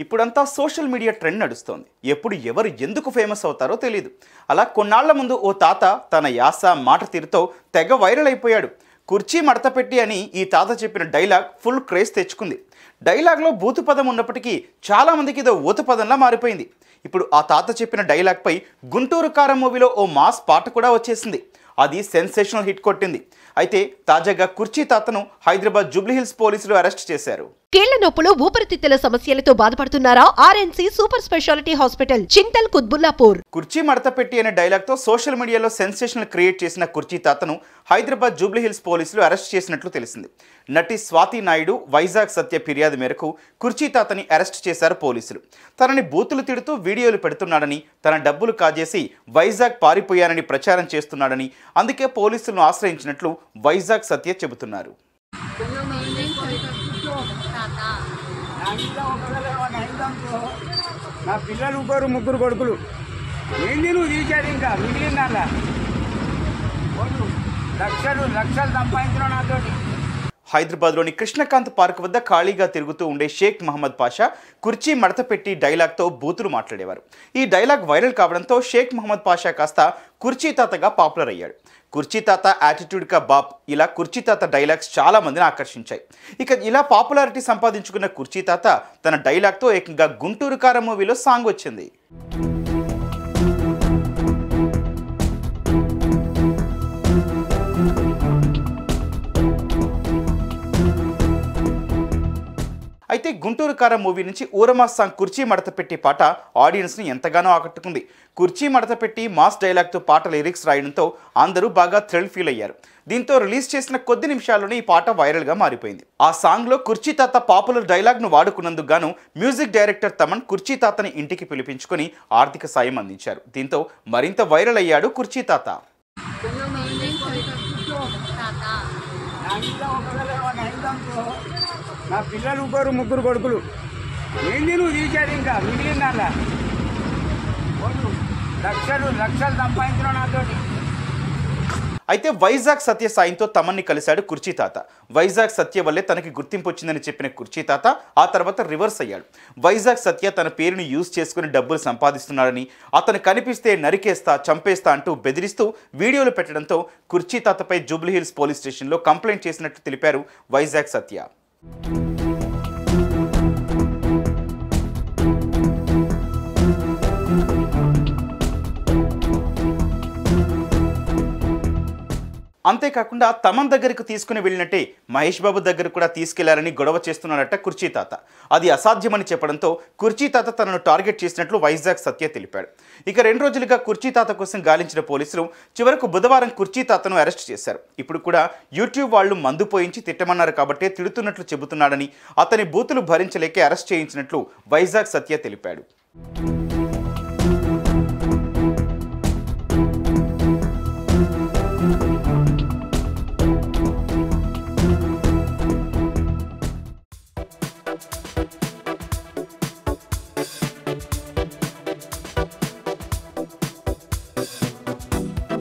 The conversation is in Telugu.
ఇప్పుడంతా సోషల్ మీడియా ట్రెండ్ నడుస్తోంది. ఎప్పుడు ఎవరు ఎందుకు ఫేమస్ అవుతారో తెలియదు. అలా కొన్నాళ్ల ముందు ఓ తాత తన యాస మాట తీరుతో తెగ వైరల్ అయిపోయాడు. కుర్చీ మడత పెట్టి అని ఈ తాత చెప్పిన డైలాగ్ ఫుల్ క్రేజ్ తెచ్చుకుంది. డైలాగ్లో బూతు పదం ఉన్నప్పటికీ చాలామందికి ఇదో ఊత పదంలా మారిపోయింది. ఇప్పుడు ఆ తాత చెప్పిన డైలాగ్పై గుంటూరు కారం మూవీలో ఓ మాస్ పాట కూడా వచ్చేసింది. అది సెన్సేషనల్ హిట్ కొట్టింది. అయితే తాజాగా కుర్చీ తాతను హైదరాబాద్ జూబ్లీహిల్స్ పోలీసులు అరెస్ట్ చేశారు. కీళ్ల నొప్పులు, ఊపిరితిత్తుల సమస్యలతో బాధపడుతున్నారా? RNC super speciality hospital, Chintal, Quthbullapur. కుర్చీ మడత పెట్టి అనే డైలాగ్తో సోషల్ మీడియాలో సెన్సేషనల్ క్రియేట్ చేసిన కుర్చీ తాతను హైదరాబాద్ జూబ్లీహిల్స్ పోలీసులు అరెస్ట్ చేసినట్లు తెలిసింది. నటి స్వాతి నాయుడు, వైజాగ్ సత్య ఫిర్యాదు మేరకు కుర్చీ తాతని అరెస్ట్ చేశారు పోలీసులు. తనని బూతులు తిడుతూ వీడియోలు పెడుతున్నాడని, తన డబ్బులు కాజేసి వైజాగ్ పారిపోయానని ప్రచారం చేస్తున్నాడని, అందుకే పోలీసులను ఆశ్రయించినట్లు వైజాగ్ సత్య చెబుతున్నారు. నా పిల్లలు ఒకరు ముగ్గురు కొడుకులు ఏంది నువ్వు తీసాడు ఇంకా మిగిలిందల్లా లక్షలు సంపాదించిన నాతోటి. హైదరాబాద్లోని కృష్ణకాంత్ పార్క్ వద్ద ఖాళీగా తిరుగుతూ ఉండే షేక్ మహమ్మద్ పాషా కుర్చీ మడత పెట్టి డైలాగ్తో బూతులు మాట్లాడేవారు. ఈ డైలాగ్ వైరల్ కావడంతో షేక్ మహమ్మద్ పాషా కాస్త కుర్చీ తాతగా పాపులర్ అయ్యాడు. కుర్చీ తాత, యాటిట్యూడ్ కా బాప్, ఇలా కుర్చీ తాత డైలాగ్స్ చాలా మందిని ఆకర్షించాయి. ఇక ఇలా పాపులారిటీ సంపాదించుకున్న కుర్చీ తాత తన డైలాగ్తో ఏకంగా గుంటూరు కారం మూవీలో సాంగ్ వచ్చింది. అయితే గుంటూరు కారం మూవీ నుంచి ఊరమా సాంగ్ కుర్చీ మడత పెట్టి పాట ఆడియన్స్ని ఎంతగానో ఆకట్టుకుంది. కుర్చీ మడత పెట్టి మాస్ డైలాగ్తో పాట లిరిక్స్ రాయడంతో అందరూ బాగా థ్రిల్ ఫీల్ అయ్యారు. దీంతో రిలీజ్ చేసిన కొద్ది నిమిషాల్లోనే ఈ పాట వైరల్గా మారిపోయింది. ఆ సాంగ్లో కుర్చీ తాత పాపులర్ డైలాగ్ను వాడుకున్నందుకు గాను మ్యూజిక్ డైరెక్టర్ తమన్ కుర్చీ తాతని ఇంటికి పిలిపించుకొని ఆర్థిక సాయం అందించారు. దీంతో మరింత వైరల్ అయ్యాడు కుర్చీ తాత. నా పిల్లలు ఒకరు ముగ్గురు కొడుకులు ఏంది నువ్వు తీసాడు ఇంకా మిగిలిందల్లా లక్షలు సంపాదించిన నాతోటి. అయితే వైజాగ్ సత్య సాయంతో తమన్ని కలిశాడు కుర్చీ తాత. వైజాగ్ సత్య వల్లే తనకి గుర్తింపు వచ్చిందని చెప్పిన కుర్చీ తాత ఆ తర్వాత రివర్స్ అయ్యాడు. వైజాగ్ సత్య తన పేరుని యూజ్ చేసుకుని డబ్బులు సంపాదిస్తున్నాడని, అతను కనిపిస్తే నరికేస్తా, చంపేస్తా అంటూ బెదిరిస్తూ వీడియోలు పెట్టడంతో కుర్చీ తాతపై జూబ్లీహిల్స్ పోలీస్ స్టేషన్లో కంప్లైంట్ చేసినట్లు తెలిపారు వైజాగ్ సత్య. అంతేకాకుండా తమన్ దగ్గరకు తీసుకుని వెళ్ళినట్టే మహేష్ బాబు దగ్గర కూడా తీసుకెళ్లారని గొడవ చేస్తున్నాడట కుర్చీ తాత. అది అసాధ్యమని చెప్పడంతో కుర్చీ తాత తనను టార్గెట్ చేసినట్లు వైజాగ్ సత్య తెలిపాడు. ఇక 2 రోజులుగా కుర్చీ తాత కోసం గాలించిన పోలీసులు చివరకు బుధవారం కుర్చీ తాతను అరెస్ట్ చేశారు. ఇప్పుడు కూడా యూట్యూబ్ వాళ్ళు మందు పోయించి తిట్టమన్నారు కాబట్టే తిడుతున్నట్లు చెబుతున్నాడని, అతని బూతులు భరించలేకే అరెస్ట్ చేయించినట్లు వైజాగ్ సత్య తెలిపాడు.